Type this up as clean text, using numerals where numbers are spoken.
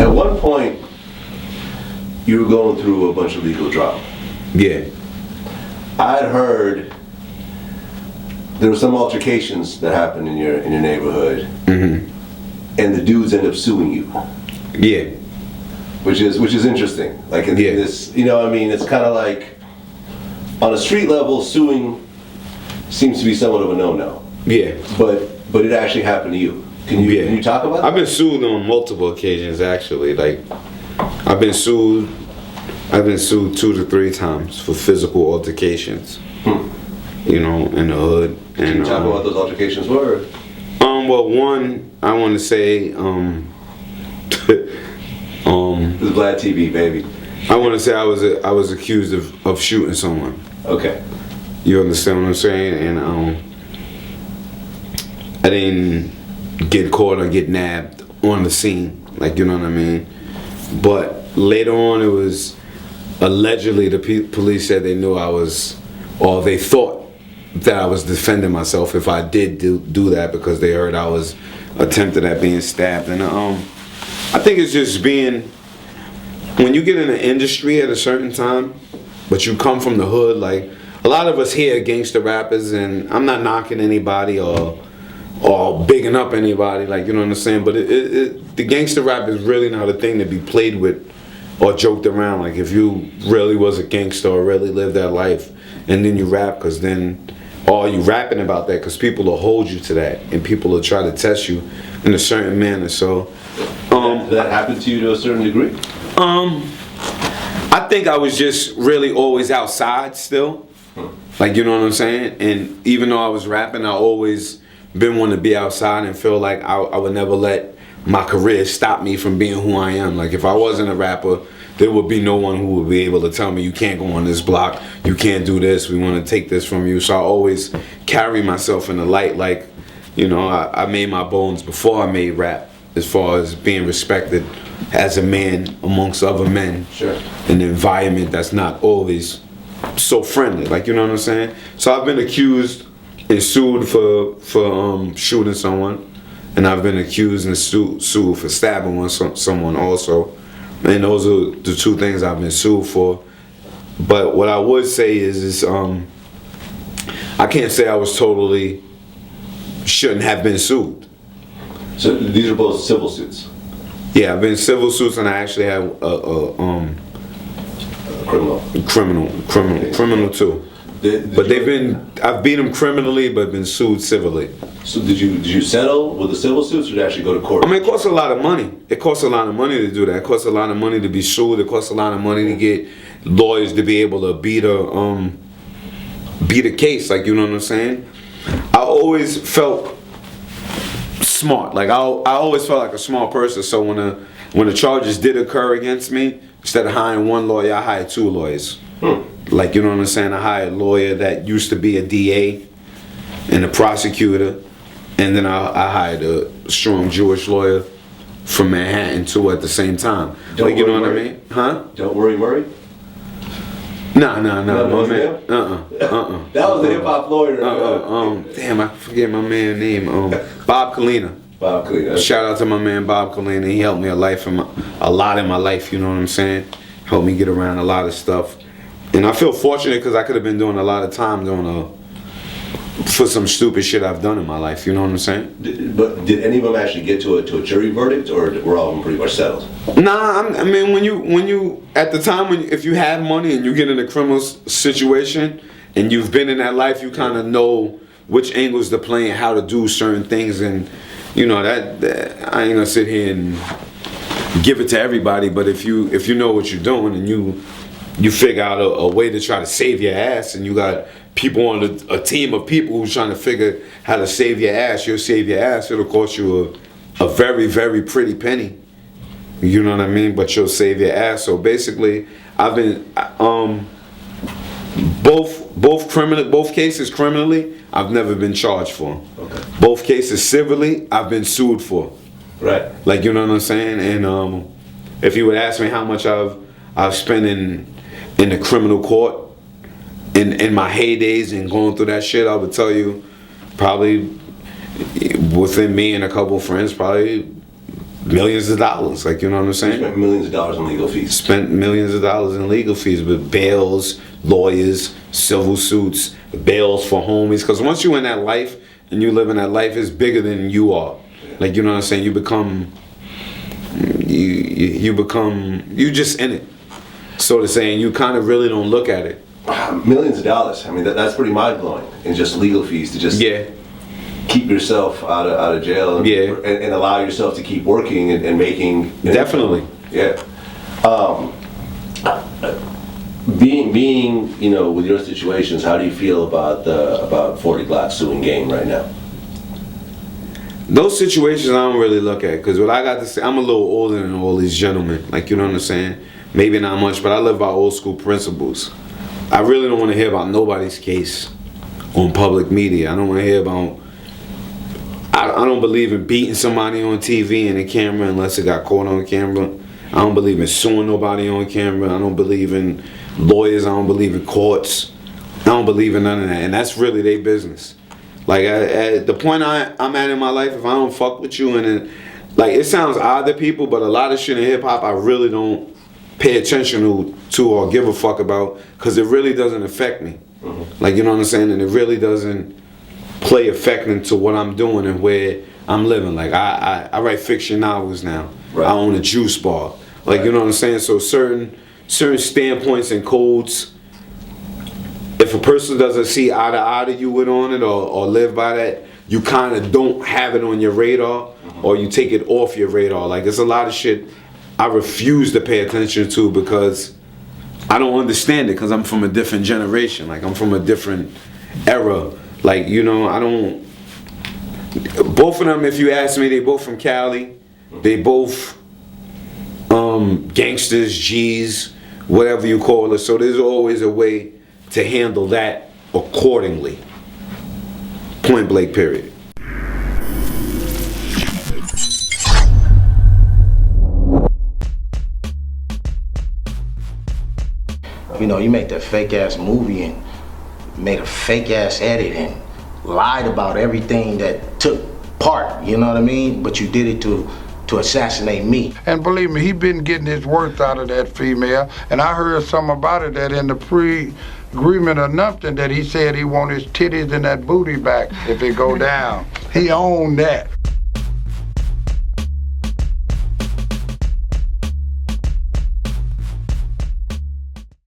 At one point, you were going through a bunch of legal drama. Yeah. I'd heard there were some altercations that happened in your neighborhood, and the dudes end up suing you. Yeah. Which is interesting. Like in this, you know, what I mean, it's kind of like on a street level, suing seems to be somewhat of a no-no. Yeah. But it actually happened to you. Can you talk about that? I've been sued on multiple occasions actually. Like I've been sued 2 to 3 times for physical altercations. You know, in the hood. Can you talk about what those altercations were? Well, one, I want to say, This is Vlad TV, baby. I want to say I was accused of shooting someone. Okay. You understand what I'm saying? And I didn't get caught or get nabbed on the scene, like, you know what I mean? But later on, it was allegedly the police said they knew I was, or they thought that I was defending myself if I did do that, because they heard I was attempted at being stabbed. And I think it's just being, when you get in the industry at a certain time, but you come from the hood, like a lot of us here gangster rappers, and I'm not knocking anybody or bigging up anybody, like, you know what I'm saying, but the gangster rap is really not a thing to be played with or joked around. Like if you really was a gangster or really lived that life and then you rap, because then or you rapping about that, because people will hold you to that and people will try to test you in a certain manner. So did that happen to you to a certain degree? I think I was just really always outside still, like, you know what I'm saying. And even though I was rapping, I always been one to be outside and feel like I would never let my career stop me from being who I am. Like if I wasn't a rapper, there would be no one who would be able to tell me, you can't go on this block, you can't do this, we want to take this from you. So I always carry myself in the light, like, you know, I made my bones before I made rap, as far as being respected as a man amongst other men. Sure. In an environment that's not always so friendly, like, you know what I'm saying? So I've been accused and sued for shooting someone, and I've been accused and sued for stabbing someone also. And those are the 2 things I've been sued for. But what I would say is I can't say I was totally shouldn't have been sued. So these are both civil suits? Yeah, I've been civil suits, and I actually have criminal too. But I've beat them criminally, but been sued civilly. So did you settle with the civil suits, or did you actually go to court? I mean, it costs a lot of money. It costs a lot of money to do that. It costs a lot of money to be sued. It costs a lot of money to get lawyers to be able to beat a case, like, you know what I'm saying? I always felt smart. Like I always felt like a smart person. So when the charges did occur against me, instead of hiring 1 lawyer, I hired 2 lawyers. Like, you know what I'm saying? I hired a lawyer that used to be a DA and a prosecutor, and then I hired a strong Jewish lawyer from Manhattan too at the same time. Like, you know what I mean? Huh? Don't Worry Murray? Nah, That my was man. That was the hip hop lawyer. Damn, I forget my man's name. Bob Kalina. Bob Kalina. Shout out to my man Bob Kalina. He helped me a lot in my life. You know what I'm saying? Helped me get around a lot of stuff. And I feel fortunate because I could have been doing a lot of time for some stupid shit I've done in my life. You know what I'm saying? But did any of them actually get to a jury verdict, or were all of them pretty much settled? Nah, I mean, when you at the time, if you have money and you get in a criminal situation and you've been in that life, you kind of know which angles to play and how to do certain things. And you know that I ain't gonna sit here and give it to everybody, but if you know what you're doing and you figure out a way to try to save your ass, and you got people on a team of people who's trying to figure how to save your ass, you'll save your ass. It'll cost you a very, very pretty penny. You know what I mean? But you'll save your ass. So basically, I've been both cases criminally, I've never been charged for. Okay. Both cases civilly, I've been sued for. Right. Like, you know what I'm saying? And if you would ask me how much I've spent in the criminal court in my heydays and going through that shit, I would tell you probably within me and a couple friends, probably millions of dollars. Like, you know what I'm saying? Spent millions of dollars in legal fees. Spent millions of dollars in legal fees with bails, lawyers, civil suits, bails for homies. Because once you're in that life and you live in that life, it's bigger than you are. Like, you know what I'm saying? You become just in it. So to say, and you kind of really don't look at it. Millions of dollars. I mean, that's pretty mind blowing. And just legal fees to just keep yourself out of jail and allow yourself to keep working and making. Definitely. Yeah. Being you know, with your situations, how do you feel about 40 Glocc suing Game right now? Those situations I don't really look at, because what I got to say, I'm a little older than all these gentlemen. Like, you know what I'm saying? Maybe not much, but I live by old school principles. I really don't want to hear about nobody's case on public media. I don't want to hear about. I don't believe in beating somebody on TV and the camera unless it got caught on camera. I don't believe in suing nobody on camera. I don't believe in lawyers. I don't believe in courts. I don't believe in none of that. And that's really their business. Like, at the point I'm at in my life, if I don't fuck with you, and like, it sounds odd to people, but a lot of shit in hip hop I really don't pay attention to or give a fuck about, because it really doesn't affect me. Like, you know what I'm saying? And it really doesn't play effect into what I'm doing and where I'm living. Like, I write fiction novels now. Right. I own a juice bar. Like, you know what I'm saying? So certain standpoints and codes, if a person doesn't see eye to eye to you with on it or live by that, you kind of don't have it on your radar, or you take it off your radar. Like, there's a lot of shit I refuse to pay attention to because I don't understand it, because I'm from a different generation. Like, I'm from a different era. Like, you know, I don't. Both of them, if you ask me, they both from Cali. They both gangsters, G's, whatever you call it. So there's always a way to handle that accordingly. Point blank, period. You know, you make that fake ass movie and made a fake ass edit and lied about everything that took part, you know what I mean? But you did it to assassinate me. And believe me, he been getting his worth out of that female, and I heard something about it that in the pre-agreement or nothing that he said he want his titties and that booty back if it go down. He owned that.